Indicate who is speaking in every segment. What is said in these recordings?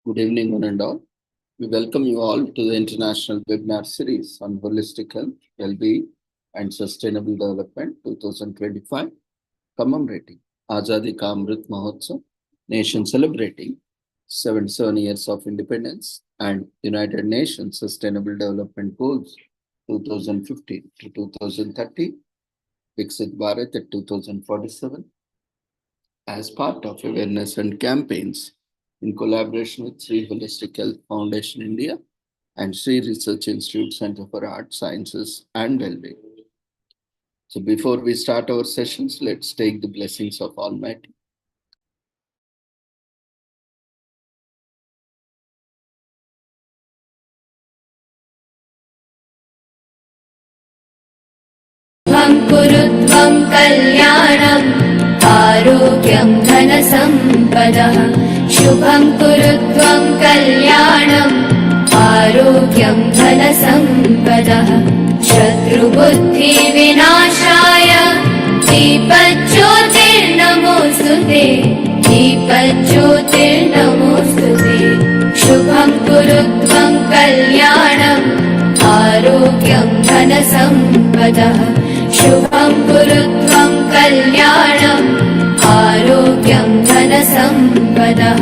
Speaker 1: Good evening, one and all. We welcome you all to the international webinar series on holistic health, well-being, and sustainable development 2025, commemorating Azadi Ka Amrit Mahotsav, nation celebrating 77 years of independence and United Nations Sustainable Development Goals 2015 to 2030, Viksit Bharat at 2047, as part of awareness and campaigns in collaboration with Sri Holistic Health Foundation India and Sri Research Institute Center for Art, Sciences and Wellbeing. So before we start our sessions, let's take the blessings of Almighty.
Speaker 2: कुरुत्वं कल्याणम् आरोग्यं धनसम्पदः शुभं कुरुत्वं कल्याणम् आरोग्यं धनसम्पदः शत्रुबुद्धिविनाशाय दीपज्योतिर्नमोऽस्तुते दीपज्योतिर्नमोऽस्तुते शुभं कुरुत्वं कल्याणम् आरोग्यं धनसम्पदः शुभं कुरुत्वं कल्याणम् आरोग्यं धनसम्पदः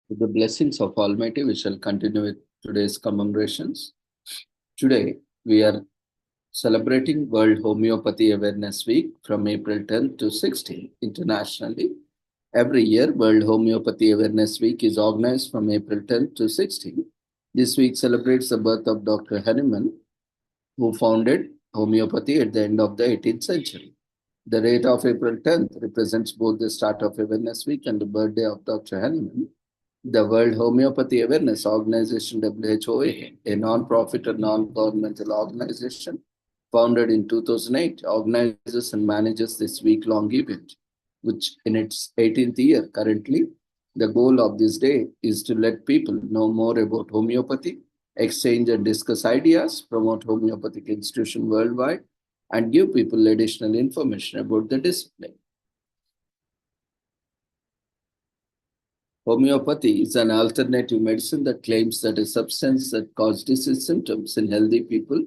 Speaker 1: With the blessings of Almighty, we shall continue with today's commemorations. Today, we are celebrating World Homeopathy Awareness Week from April 10th to 16th internationally. Every year, World Homeopathy Awareness Week is organized from April 10th to 16th. This week celebrates the birth of Dr. Hahnemann, who founded homeopathy at the end of the 18th century. The date of April 10th represents both the start of Awareness Week and the birthday of Dr. Hahnemann. The World Homeopathy Awareness Organization, WHOA, a non-profit and non-governmental organization founded in 2008, organizes and manages this week-long event, which in its 18th year currently. The goal of this day is to let people know more about homeopathy, exchange and discuss ideas, promote homeopathic institution worldwide, and give people additional information about the discipline. Homeopathy is an alternative medicine that claims that a substance that causes disease symptoms in healthy people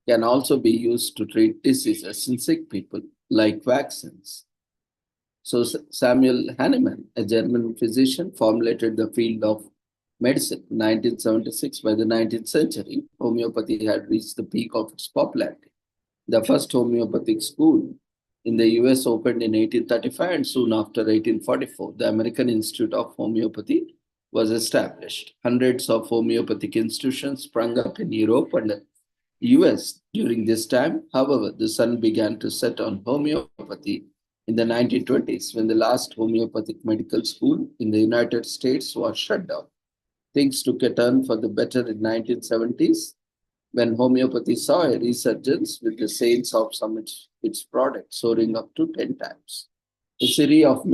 Speaker 1: can also be used to treat diseases in sick people, like vaccines. So Samuel Hahnemann, a German physician, formulated the field of medicine in 1976. By the 19th century, homeopathy had reached the peak of its popularity. The first homeopathic school in the US opened in 1835, and soon after 1844, the American Institute of Homeopathy was established. Hundreds of homeopathic institutions sprung up in Europe and the US during this time. However, the sun began to set on homeopathy in the 1920s when the last homeopathic medical school in the United States was shut down. Things took a turn for the better in 1970s when homeopathy saw a resurgence with the sales of some of its products soaring up to 10 times. A series of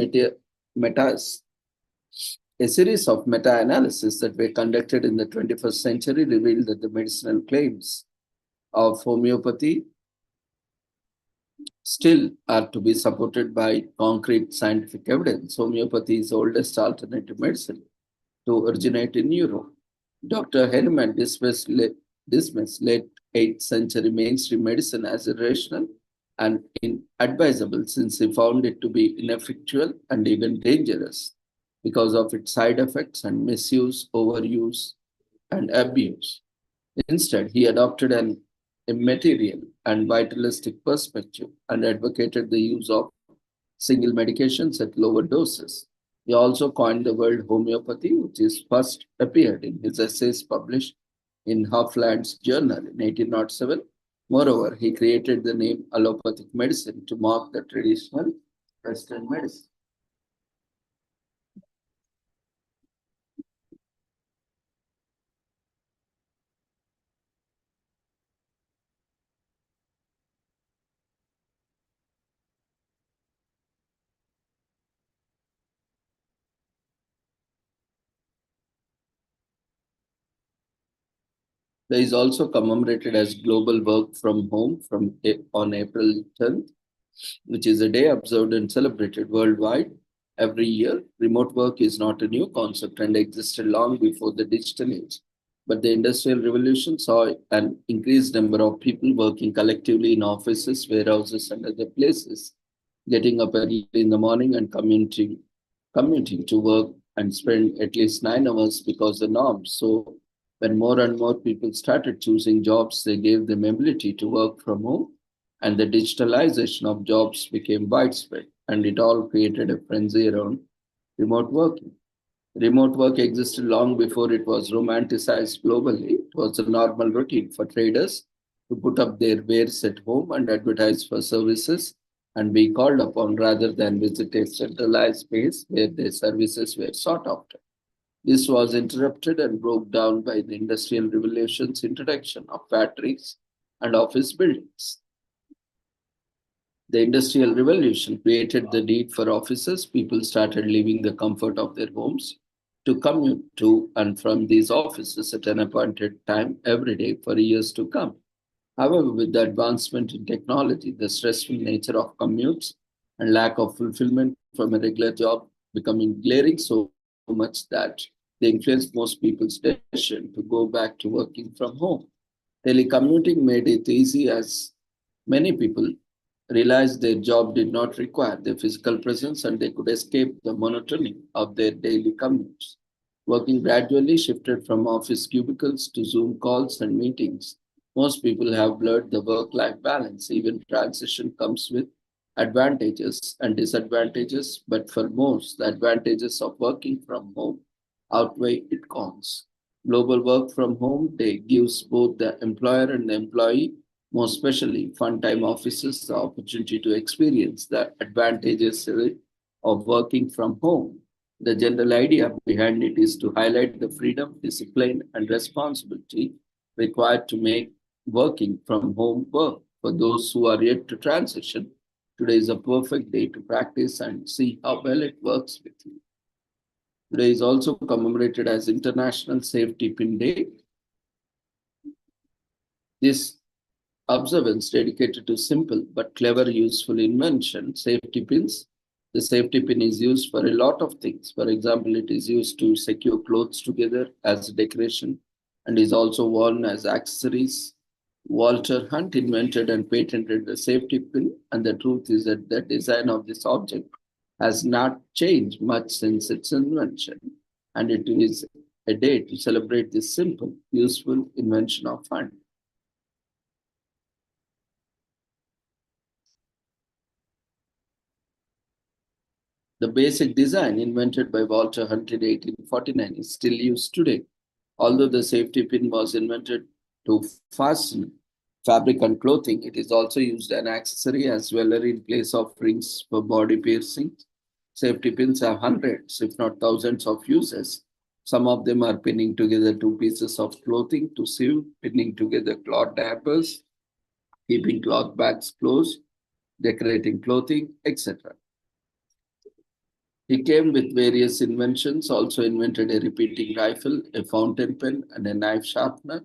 Speaker 1: meta-analysis that were conducted in the 21st century revealed that the medicinal claims of homeopathy still are to be supported by concrete scientific evidence. Homeopathy is the oldest alternative medicine to originate in Europe. Dr. Hahnemann dismissed late 8th century mainstream medicine as irrational and inadvisable since he found it to be ineffectual and even dangerous because of its side effects and misuse, overuse, and abuse. Instead, he adopted an immaterial and vitalistic perspective and advocated the use of single medications at lower doses. He also coined the word homeopathy, which is first appeared in his essays published in Huffland's Journal in 1807. Moreover, he created the name allopathic medicine to mark the traditional Western medicine. There is also commemorated as Global Work from Home on April 10th, which is a day observed and celebrated worldwide every year. Remote work is not a new concept and existed long before the digital age. But the Industrial Revolution saw an increased number of people working collectively in offices, warehouses, and other places, getting up early in the morning and commuting to work and spend at least 9 hours because the norm. So when more and more people started choosing jobs, they gave them ability to work from home, and the digitalization of jobs became widespread, and it all created a frenzy around remote working. Remote work existed long before it was romanticized globally. It was a normal routine for traders to put up their wares at home and advertise for services and be called upon rather than visit a centralized space where their services were sought after. This was interrupted and broke down by the Industrial Revolution's introduction of factories and office buildings. The Industrial Revolution created the need for offices. People started leaving the comfort of their homes to commute to and from these offices at an appointed time every day for years to come. However, with the advancement in technology, the stressful nature of commutes and lack of fulfillment from a regular job becoming glaring so much that they influenced most people's decision to go back to working from home. Telecommuting made it easy as many people realized their job did not require their physical presence and they could escape the monotony of their daily commutes. Working gradually shifted from office cubicles to Zoom calls and meetings. Most people have blurred the work life balance. Even transition comes with advantages and disadvantages, but for most, the advantages of working from home outweigh its cons. Global work from home day gives both the employer and the employee, more especially fun-time offices, the opportunity to experience the advantages of working from home. The general idea behind it is to highlight the freedom, discipline, and responsibility required to make working from home work. For those who are yet to transition, today is a perfect day to practice and see how well it works with you. Today is also commemorated as International Safety Pin Day. This observance dedicated to simple but clever, useful invention, safety pins. The safety pin is used for a lot of things. For example, it is used to secure clothes together as decoration and is also worn as accessories. Walter Hunt invented and patented the safety pin, and the truth is that the design of this object has not changed much since its invention, and it is a day to celebrate this simple, useful invention of Hunt. The basic design invented by Walter Hunt in 1849 is still used today. Although the safety pin was invented to fasten fabric and clothing, it is also used as an accessory as well in place of rings for body piercing. Safety pins have hundreds, if not thousands, of uses. Some of them are pinning together two pieces of clothing to sew, pinning together cloth dampers, keeping cloth bags closed, decorating clothing, etc. He came with various inventions, also invented a repeating rifle, a fountain pen, and a knife sharpener.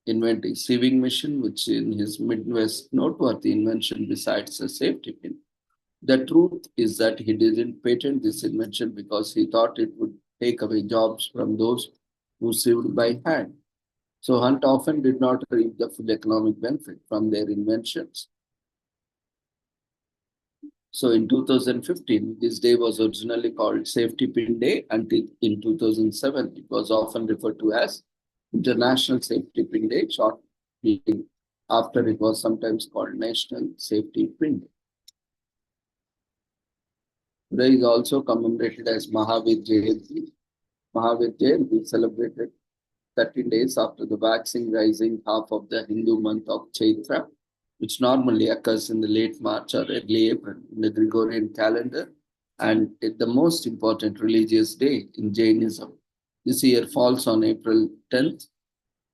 Speaker 1: Invented a sieving machine, which in his Midwest noteworthy invention besides a safety pin. The truth is that he didn't patent this invention because he thought it would take away jobs from those who sieved by hand. So Hunt often did not reap the full economic benefit from their inventions. So in 2015, this day was originally called Safety Pin Day until in 2007, it was often referred to as International Safety Pin Day, shortly after it was sometimes called National Safety Pin Day. Today is also commemorated as Mahavir Jayanti. Mahavir Jayanti celebrated 13 days after the waxing rising half of the Hindu month of Chaitra, which normally occurs in the late March or early April in the Gregorian calendar, and it's the most important religious day in Jainism. This year falls on April 10th,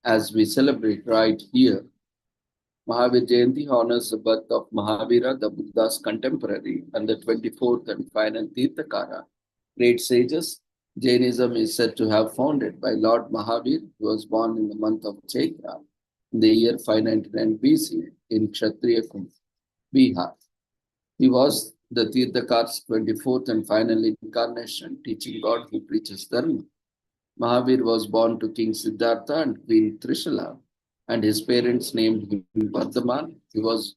Speaker 1: as we celebrate right here. Mahavir Jayanti honors the birth of Mahavira, the Buddha's contemporary, and the 24th and final Tirthakara, great sages Jainism is said to have founded by Lord Mahavir, who was born in the month of Chaitra in the year 599 BC in Kshatriya Kumbh, Bihar. He was the Tirthakar's 24th and final incarnation, teaching God who preaches Dharma. Mahavir was born to King Siddhartha and Queen Trishula, and his parents named him Vardhaman. He was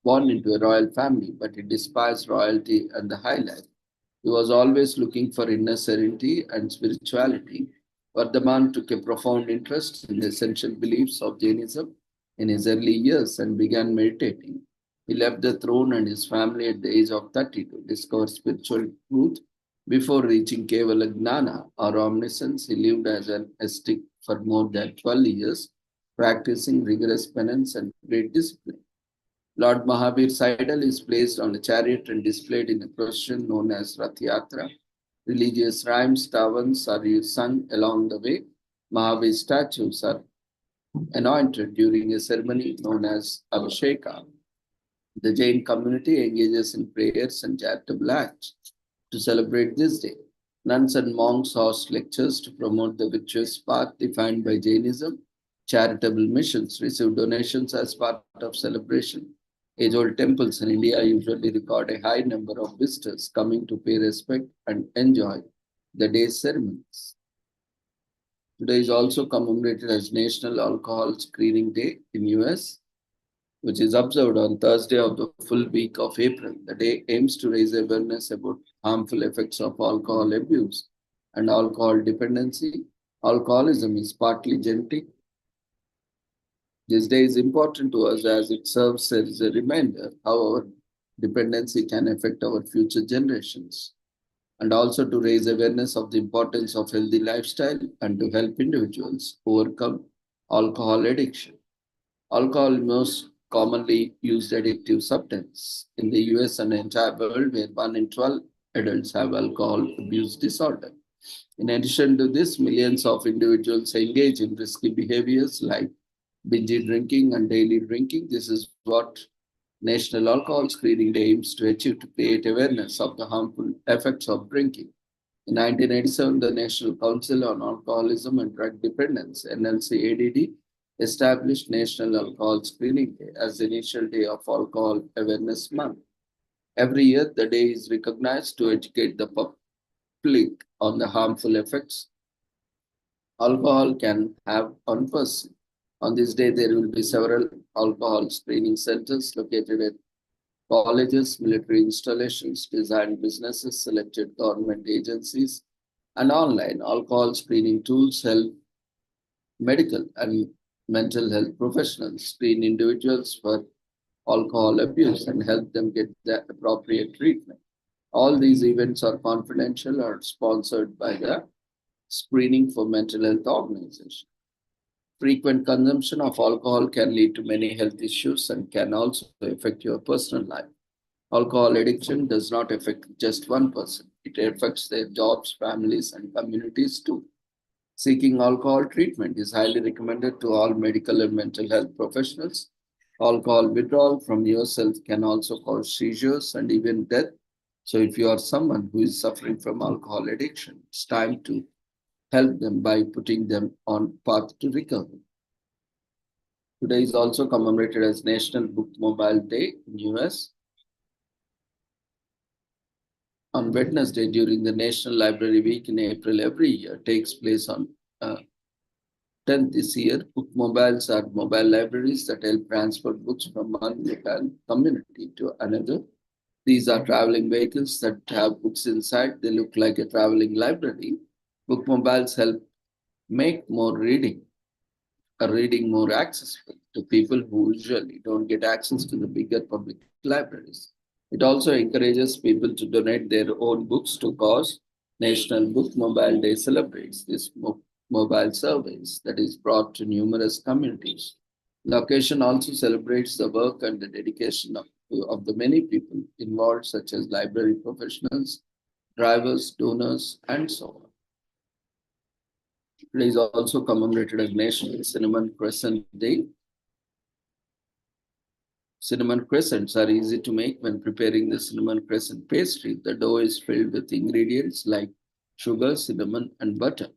Speaker 1: born into a royal family, but he despised royalty and the high life. He was always looking for inner serenity and spirituality. Vardhaman took a profound interest in the essential beliefs of Jainism in his early years and began meditating. He left the throne and his family at the age of 30 to discover spiritual truth. Before reaching Kevala Gnana or omniscience, he lived as an ascetic for more than 12 years, practicing rigorous penance and great discipline. Lord Mahavir's idol is placed on a chariot and displayed in a procession known as Rath Yatra. Religious rhymes, tavans are sung along the way. Mahavir's statues are anointed during a ceremony known as Abhisheka. The Jain community engages in prayers and charitable acts to celebrate this day. Nuns and monks host lectures to promote the virtuous path defined by Jainism. Charitable missions receive donations as part of celebration. Age-old temples in India usually record a high number of visitors coming to pay respect and enjoy the day's ceremonies. Today is also commemorated as National Alcohol Screening Day in US, which is observed on Thursday of the full week of April. The day aims to raise awareness about harmful effects of alcohol abuse and alcohol dependency. Alcoholism is partly genetic. This day is important to us as it serves as a reminder how our dependency can affect our future generations, and also to raise awareness of the importance of healthy lifestyle and to help individuals overcome alcohol addiction. Alcohol is most commonly used addictive substance in the US and the entire world, where 1 in 12 adults have alcohol abuse disorder. In addition to this, millions of individuals engage in risky behaviors like binge drinking and daily drinking. This is what National Alcohol Screening Day aims to achieve, to create awareness of the harmful effects of drinking. In 1987, the National Council on Alcoholism and Drug Dependence, NLC-ADD, established National Alcohol Screening Day as the initial day of Alcohol Awareness Month. Every year, the day is recognized to educate the public on the harmful effects alcohol can have on person. On this day, there will be several alcohol screening centers located at colleges, military installations, design businesses, selected government agencies, and online alcohol screening tools help medical and mental health professionals screen individuals for alcohol abuse and help them get the appropriate treatment. All these events are confidential or sponsored by the Screening for Mental Health Organization. Frequent consumption of alcohol can lead to many health issues and can also affect your personal life. Alcohol addiction does not affect just one person, it affects their jobs, families, and communities too. Seeking alcohol treatment is highly recommended to all medical and mental health professionals. Alcohol withdrawal from yourself can also cause seizures and even death. So, if you are someone who is suffering from alcohol addiction, it's time to help them by putting them on path to recovery. Today is also commemorated as National Bookmobile Day in US. On Wednesday during the National Library Week in April every year takes place on 10th this year. Bookmobiles are mobile libraries that help transport books from one local community to another. These are traveling vehicles that have books inside. They look like a traveling library. Bookmobiles help make more reading more accessible to people who usually don't get access to the bigger public libraries. It also encourages people to donate their own books to cause. National Book Mobile Day celebrates this mobile service that is brought to numerous communities. The occasion also celebrates the work and the dedication of the many people involved, such as library professionals, drivers, donors, and so on. It is also commemorated as National Cinnamon Crescent Day. Cinnamon crescents are easy to make when preparing the cinnamon crescent pastry. The dough is filled with ingredients like sugar, cinnamon, and butter.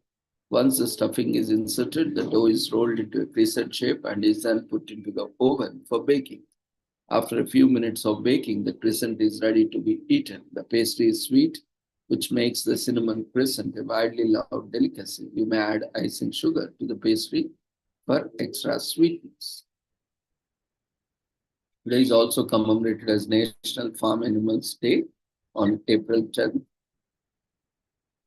Speaker 1: Once the stuffing is inserted, the dough is rolled into a crescent shape and is then put into the oven for baking. After a few minutes of baking, the crescent is ready to be eaten. The pastry is sweet, which makes the cinnamon crescent a widely loved delicacy. You may add icing sugar to the pastry for extra sweetness. Today is also commemorated as National Farm Animals Day on April 10th.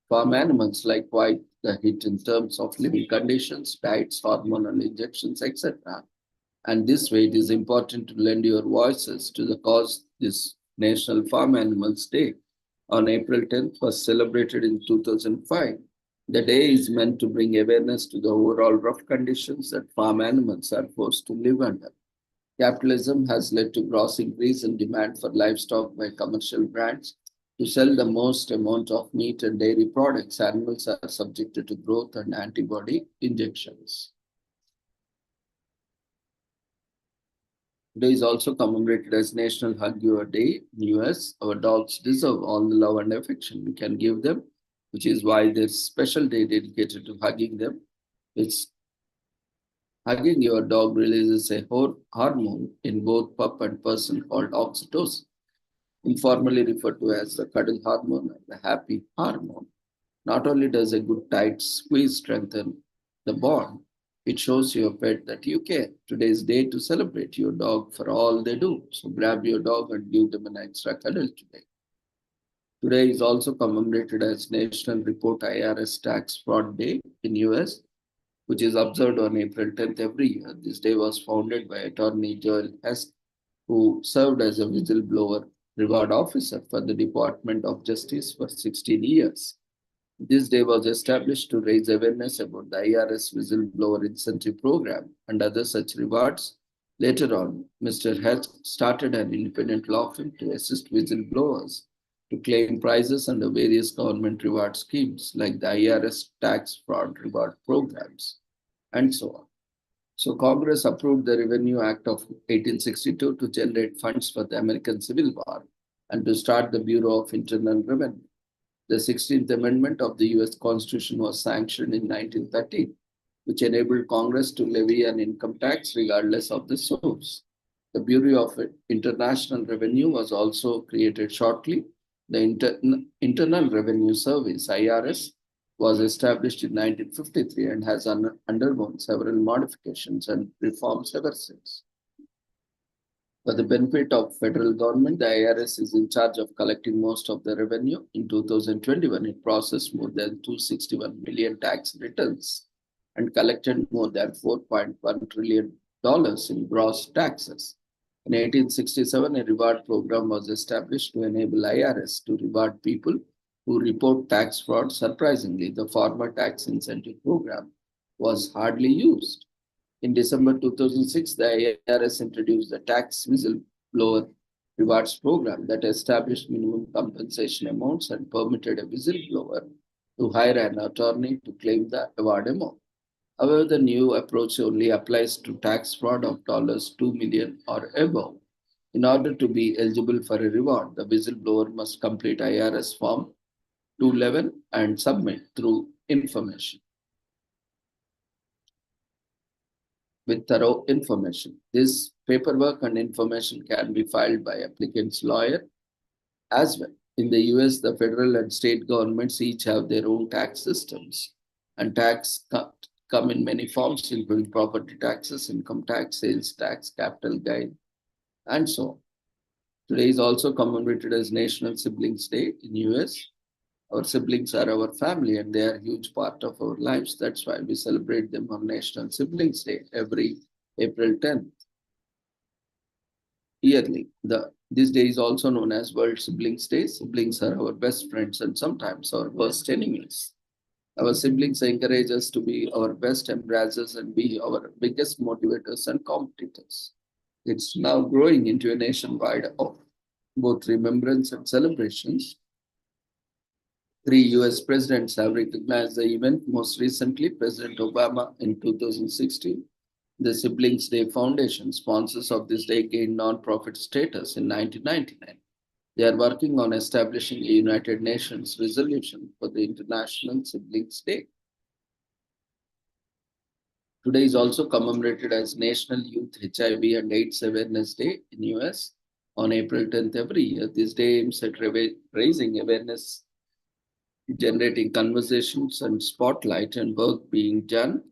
Speaker 1: Farm animals like quite the hit in terms of living conditions, diets, hormonal injections, etc. And this way, it is important to lend your voices to the cause. This National Farm Animals Day on April 10th was celebrated in 2005. The day is meant to bring awareness to the overall rough conditions that farm animals are forced to live under. Capitalism has led to gross increase in demand for livestock by commercial brands. To sell the most amount of meat and dairy products, animals are subjected to growth and antibody injections. Today is also commemorated as National Hug Your Day in the US. Our dogs deserve all the love and affection we can give them, which is why there's a special day dedicated to hugging them. It's hugging your dog releases a hormone in both pup and person called oxytocin, informally referred to as the cuddle hormone and the happy hormone. Not only does a good tight squeeze strengthen the bond, it shows your pet that you care. Today is day to celebrate your dog for all they do. So grab your dog and give them an extra cuddle today. Today is also commemorated as National Report IRS Tax Fraud Day in US, which is observed on April 10th every year. This day was founded by Attorney Joel Hess, who served as a whistleblower reward officer for the Department of Justice for 16 years. This day was established to raise awareness about the IRS Whistleblower Incentive Program and other such rewards. Later on, Mr. Hess started an independent law firm to assist whistleblowers to claim prizes under various government reward schemes like the IRS tax fraud reward programs, and so on. So Congress approved the Revenue Act of 1862 to generate funds for the American Civil War and to start the Bureau of Internal Revenue. The 16th Amendment of the US Constitution was sanctioned in 1913, which enabled Congress to levy an income tax regardless of the source. The Bureau of Internal Revenue was also created shortly. The Internal Revenue Service, IRS, was established in 1953 and has undergone several modifications and reforms ever since. For the benefit of federal government, the IRS is in charge of collecting most of the revenue. In 2021, it processed more than 261 million tax returns and collected more than $4.1 trillion in gross taxes. In 1867, a reward program was established to enable IRS to reward people who report tax fraud. Surprisingly, the former tax incentive program was hardly used. In December 2006, the IRS introduced the Tax Whistleblower Rewards Program that established minimum compensation amounts and permitted a whistleblower to hire an attorney to claim the award amount. However, the new approach only applies to tax fraud of $2 million or above. In order to be eligible for a reward, the whistleblower must complete IRS Form 211 and submit through information with thorough information. This paperwork and information can be filed by applicant's lawyer as well. In the US, the federal and state governments each have their own tax systems, and tax come in many forms, including property taxes, income tax, sales tax, capital gain, and so on. Today is also commemorated as National Siblings Day in US. Our siblings are our family and they are a huge part of our lives. That's why we celebrate them on National Siblings Day every April 10th. Yearly. This day is also known as World Siblings Day. Siblings are our best friends and sometimes our worst enemies. Our siblings encourage us to be our best embraces and be our biggest motivators and competitors. It's now growing into a nationwide of both remembrance and celebrations. 3 US presidents have recognized the event. Most recently, President Obama in 2016. The Siblings Day Foundation, sponsors of this day, gained non-profit status in 1999. They are working on establishing a United Nations resolution for the International Siblings Day. Today is also commemorated as National Youth HIV and AIDS Awareness Day in US on April 10th every year. This day aims at raising awareness, generating conversations and spotlight and work being done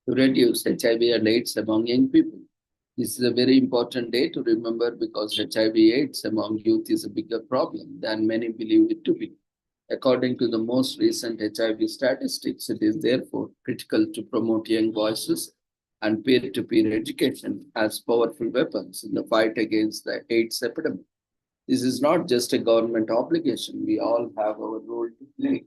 Speaker 1: to reduce HIV and AIDS among young people. This is a very important day to remember because HIV/AIDS among youth is a bigger problem than many believe it to be. According to the most recent HIV statistics, it is therefore critical to promote young voices and peer-to-peer education as powerful weapons in the fight against the AIDS epidemic. This is not just a government obligation. We all have our role to play.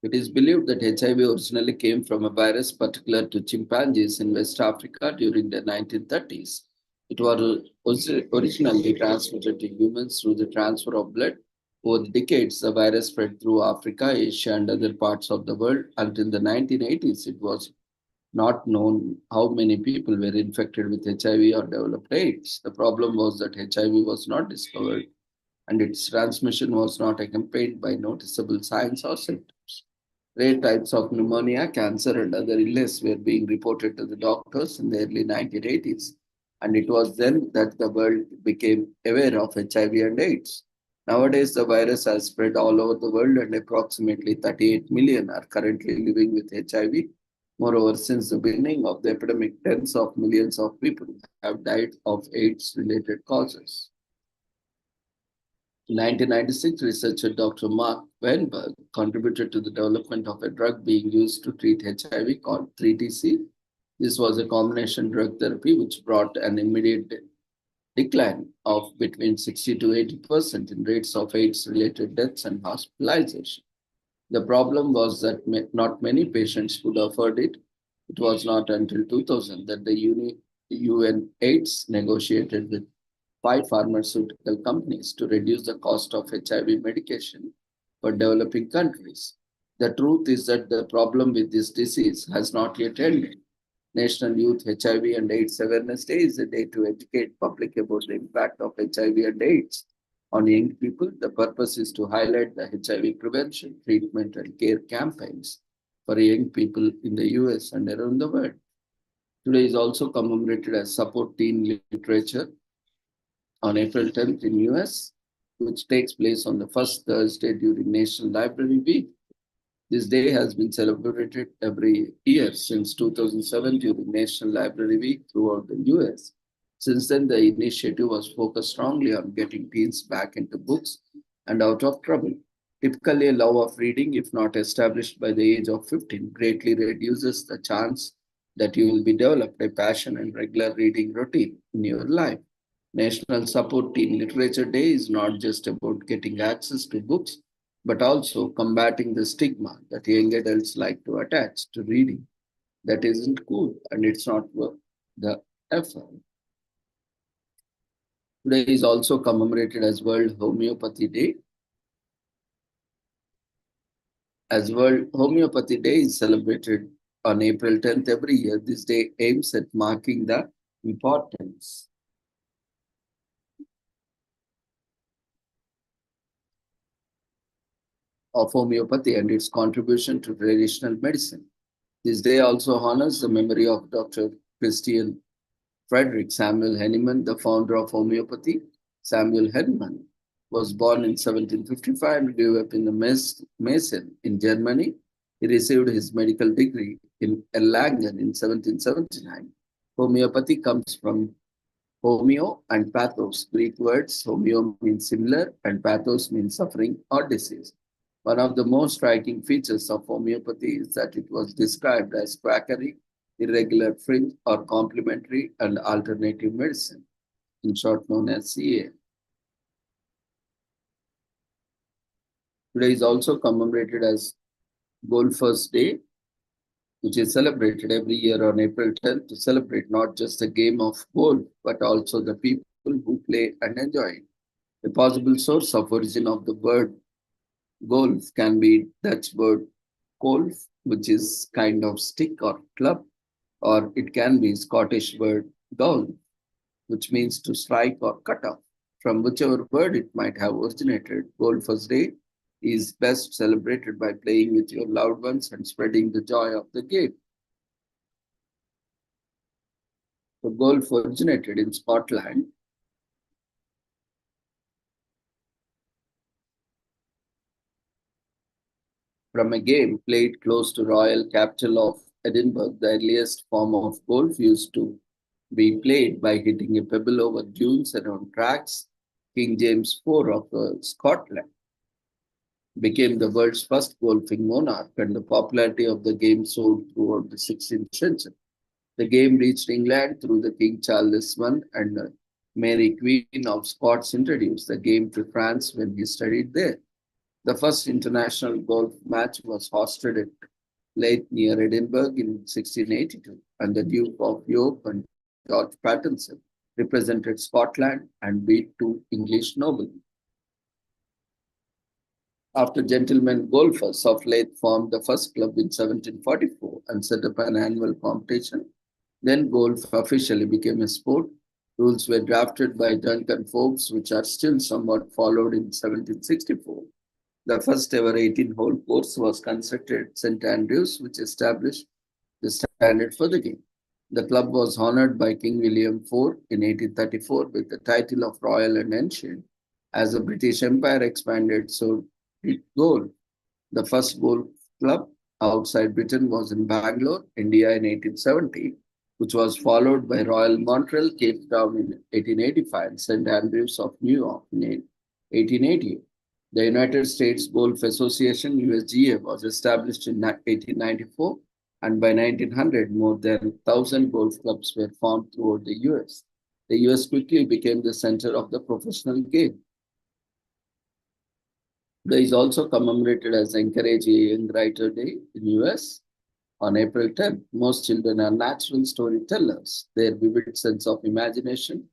Speaker 1: It is believed that HIV originally came from a virus particular to chimpanzees in West Africa during the 1930s. It was originally transmitted to humans through the transfer of blood. Over the decades, the virus spread through Africa, Asia, and other parts of the world. Until the 1980s, it was not known how many people were infected with HIV or developed AIDS. The problem was that HIV was not discovered and its transmission was not accompanied by noticeable signs or symptoms. Rare types of pneumonia, cancer, and other illness were being reported to the doctors in the early 1980s, and it was then that the world became aware of HIV and AIDS. Nowadays, the virus has spread all over the world, and approximately 38 million are currently living with HIV. Moreover, since the beginning of the epidemic, tens of millions of people have died of AIDS related causes. In 1996, researcher Dr. Mark Weinberg contributed to the development of a drug being used to treat HIV called 3TC. This was a combination drug therapy which brought an immediate decline of between 60 to 80% in rates of AIDS-related deaths and hospitalization. The problem was that not many patients could afford it. It was not until 2000 that the UN AIDS negotiated with 5 pharmaceutical companies to reduce the cost of HIV medication for developing countries. The truth is that the problem with this disease has not yet ended. National Youth HIV and AIDS Awareness Day is a day to educate public about the impact of HIV and AIDS on young people. The purpose is to highlight the HIV prevention, treatment, and care campaigns for young people in the US and around the world. Today is also commemorated as Support Teen Literature on April 10th in US, which takes place on the first Thursday during National Library Week. This day has been celebrated every year since 2007 during National Library Week throughout the US. Since then, the initiative was focused strongly on getting teens back into books and out of trouble. Typically, a love of reading, if not established by the age of 15, greatly reduces the chance that you will be developed a passion and regular reading routine in your life. National Support Teen Literature Day is not just about getting access to books, but also combating the stigma that young adults like to attach to reading. That isn't cool and it's not worth the effort. Today is also commemorated as World Homeopathy Day. As World Homeopathy Day is celebrated on April 10th every year, this day aims at marking the importance of homeopathy and its contribution to traditional medicine. This day also honors the memory of Dr. Christian Frederick Samuel Hahnemann, the founder of homeopathy. Samuel Hahnemann was born in 1755 and grew up in the Meissen in Germany. He received his medical degree in Erlangen in 1779. Homeopathy comes from homeo and pathos, Greek words. Homeo means similar and pathos means suffering or disease. One of the most striking features of homeopathy is that it was described as quackery, irregular fringe, or complementary and alternative medicine, in short known as CA. Today is also commemorated as Golfers' Day, which is celebrated every year on April 10th to celebrate not just the game of golf, but also the people who play and enjoy it. A possible source of origin of the word golf can be Dutch word golf, which is kind of stick or club, or it can be Scottish word golf, which means to strike or cut off. From whichever word it might have originated, Golfers' Day is best celebrated by playing with your loved ones and spreading the joy of the game. The golf originated in Scotland from a game played close to royal capital of Edinburgh. The earliest form of golf used to be played by hitting a pebble over dunes around tracks. King James IV of Scotland became the world's first golfing monarch, and the popularity of the game soared throughout the 16th century. The game reached England through the King Charles I, and Mary, Queen of Scots, introduced the game to France when he studied there. The first international golf match was hosted at Leith near Edinburgh in 1682, and the Duke of York and George Patterson represented Scotland and beat two English noblemen. After gentlemen golfers of Leith formed the first club in 1744 and set up an annual competition, then golf officially became a sport. Rules were drafted by Duncan Forbes, which are still somewhat followed in 1764. The first ever 18-hole course was constructed at St. Andrews, which established the standard for the game. The club was honored by King William IV in 1834 with the title of Royal and Ancient. As the British Empire expanded, so did golf. The first golf club outside Britain was in Bangalore, India in 1870, which was followed by Royal Montreal, Cape Town in 1885, and St. Andrews of New York in 1880. The United States Golf Association, USGA, was established in 1894, and by 1900, more than 1,000 golf clubs were formed throughout the US. The US quickly became the center of the professional game. There is also commemorated as Encourage a Young Writer Day in US. On April 10th, most children are natural storytellers. Their vivid sense of imagination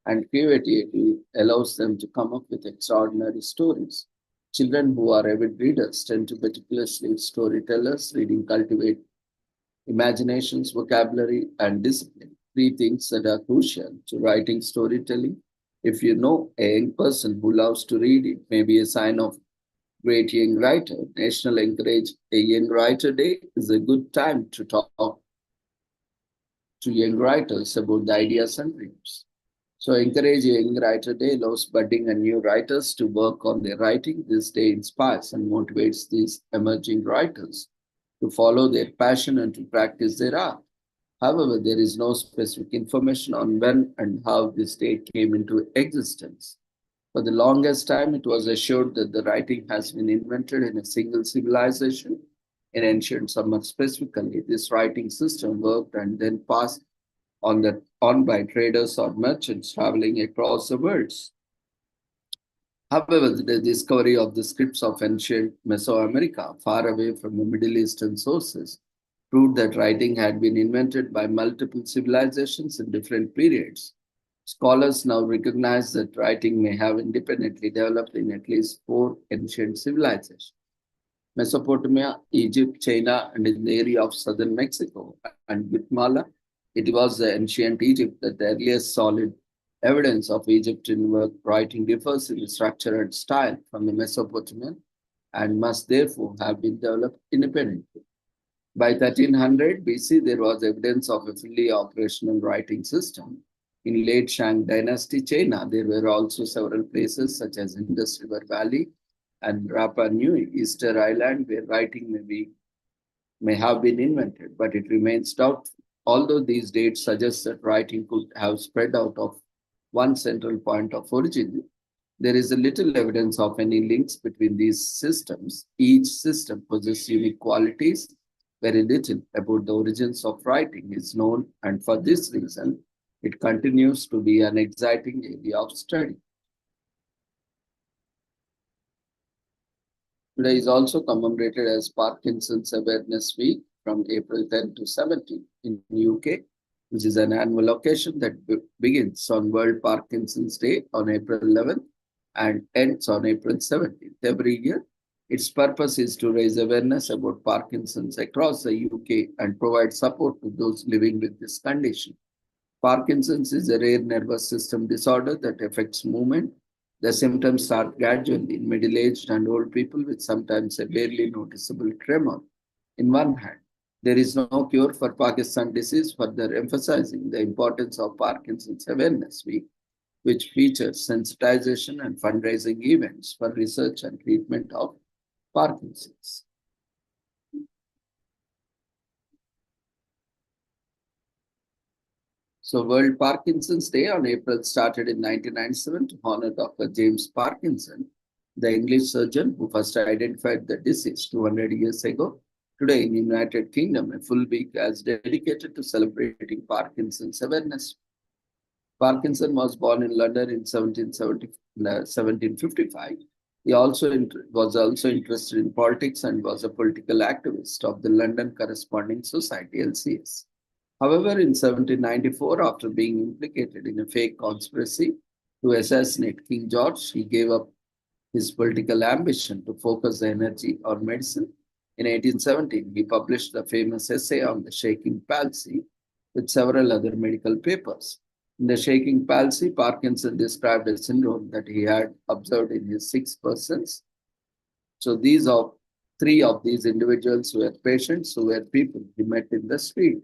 Speaker 1: and creativity allows them to come up with extraordinary stories. Children who are avid readers tend to meticulously storytellers. Reading cultivate imaginations, vocabulary, and discipline. Three things that are crucial to writing storytelling. If you know a young person who loves to read, it may be a sign of great young writer. National Encourage a Young Writer Day is a good time to talk to young writers about the ideas and dreams. So Encourage a Young Writer Day allows budding and new writers to work on their writing. This day inspires and motivates these emerging writers to follow their passion and to practice their art. However, there is no specific information on when and how this day came into existence. For the longest time, it was assured that the writing has been invented in a single civilization. In ancient Sumer specifically, this writing system worked and then passed on by traders or merchants traveling across the world. However, the discovery of the scripts of ancient Mesoamerica, far away from the Middle Eastern sources, proved that writing had been invented by multiple civilizations in different periods. Scholars now recognize that writing may have independently developed in at least 4 ancient civilizations: Mesopotamia, Egypt, China, and in the area of southern Mexico and Guatemala. It was the ancient Egypt that the earliest solid evidence of Egyptian work writing differs in structure and style from the Mesopotamian and must therefore have been developed independently. By 1300 BC, there was evidence of a fully operational writing system. In late Shang dynasty China, there were also several places such as Indus River Valley and Rapa Nui, Easter Island, where writing may have been invented, but it remains doubtful. Although these dates suggest that writing could have spread out of one central point of origin, there is a little evidence of any links between these systems. Each system possesses unique qualities. Very little about the origins of writing is known, and for this reason, it continues to be an exciting area of study. Today is also commemorated as Parkinson's Awareness Week from April 10 to 17 in UK, which is an annual occasion that begins on World Parkinson's Day on April 11th and ends on April 17th every year. Its purpose is to raise awareness about Parkinson's across the UK and provide support to those living with this condition. Parkinson's is a rare nervous system disorder that affects movement. The symptoms start gradually in middle-aged and old people with sometimes a barely noticeable tremor in one hand. There is no cure for Parkinson's disease, further emphasizing the importance of Parkinson's Awareness Week, which features sensitization and fundraising events for research and treatment of Parkinson's. So World Parkinson's Day on April started in 1997 to honor Dr. James Parkinson, the English surgeon who first identified the disease 200 years ago. Today in the United Kingdom, a full week is dedicated to celebrating Parkinson's awareness. Parkinson was born in London in 1755. He was also interested in politics and was a political activist of the London Corresponding Society, LCS. However, in 1794, after being implicated in a fake conspiracy to assassinate King George, he gave up his political ambition to focus the energy on medicine. In 1817, he published the famous essay on the shaking palsy with several other medical papers. In the shaking palsy, Parkinson described a syndrome that he had observed in his 6 persons. So these are 3 of these individuals were patients who were people he met in the street.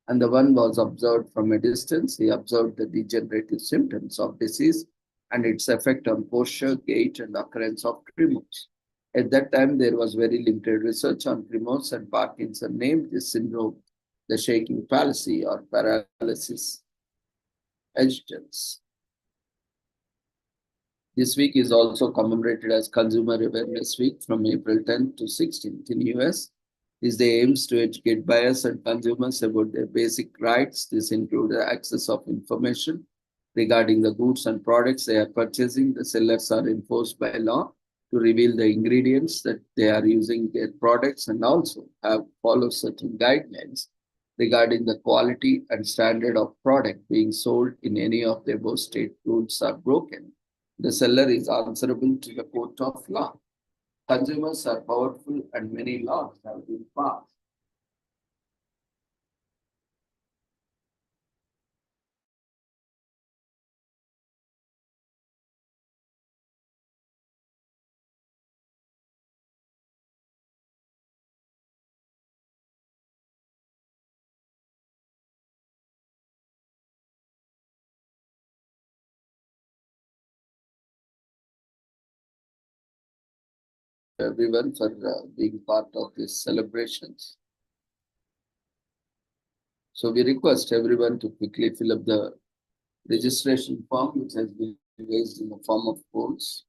Speaker 1: And the one was observed from a distance. He observed the degenerative symptoms of disease and its effect on posture, gait, and occurrence of tremors. At that time, there was very limited research on tremors, and Parkinson named this syndrome the shaking palsy or paralysis agitans. This week is also commemorated as Consumer Awareness Week from April 10th to 16th in US. Is the aims to educate buyers and consumers about their basic rights. This includes the access of information regarding the goods and products they are purchasing. The sellers are enforced by law to reveal the ingredients that they are using their products and also follow certain guidelines regarding the quality and standard of product being sold in any of the above state rules are broken. The seller is answerable to the court of law. Consumers are powerful and many laws have been passed. Everyone for being part of these celebrations. So we request everyone to quickly fill up the registration form, which has been raised in the form of polls,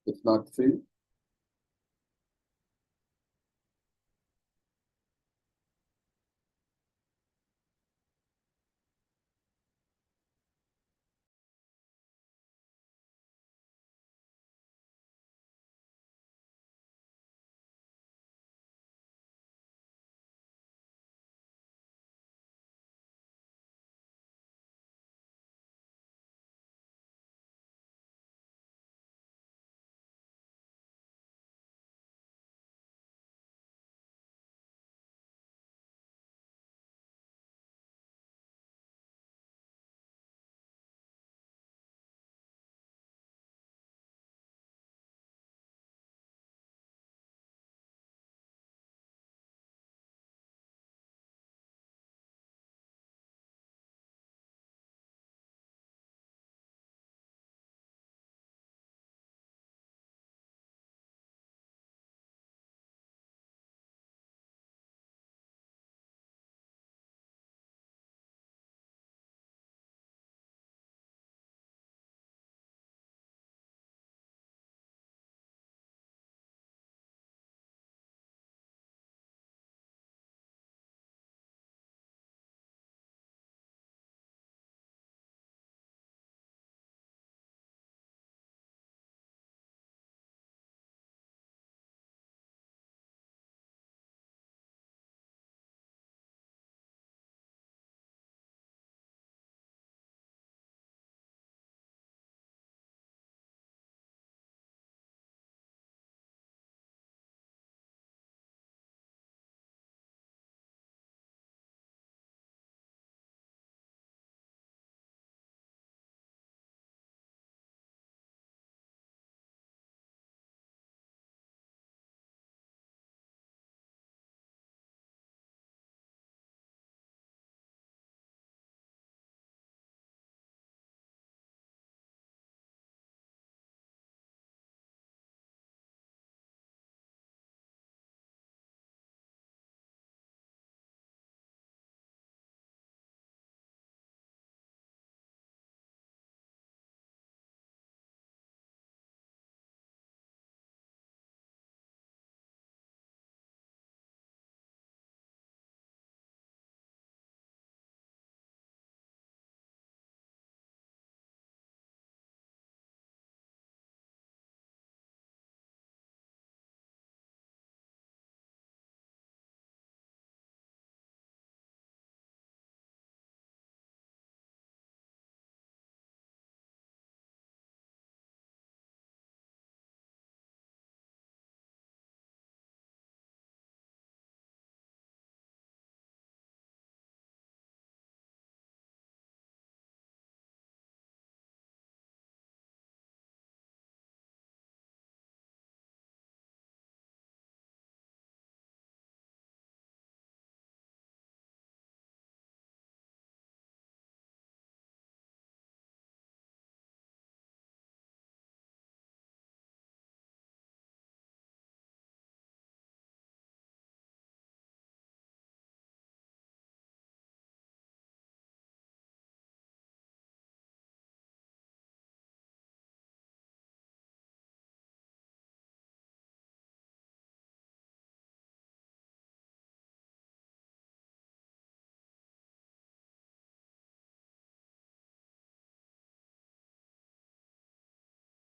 Speaker 1: if not filled.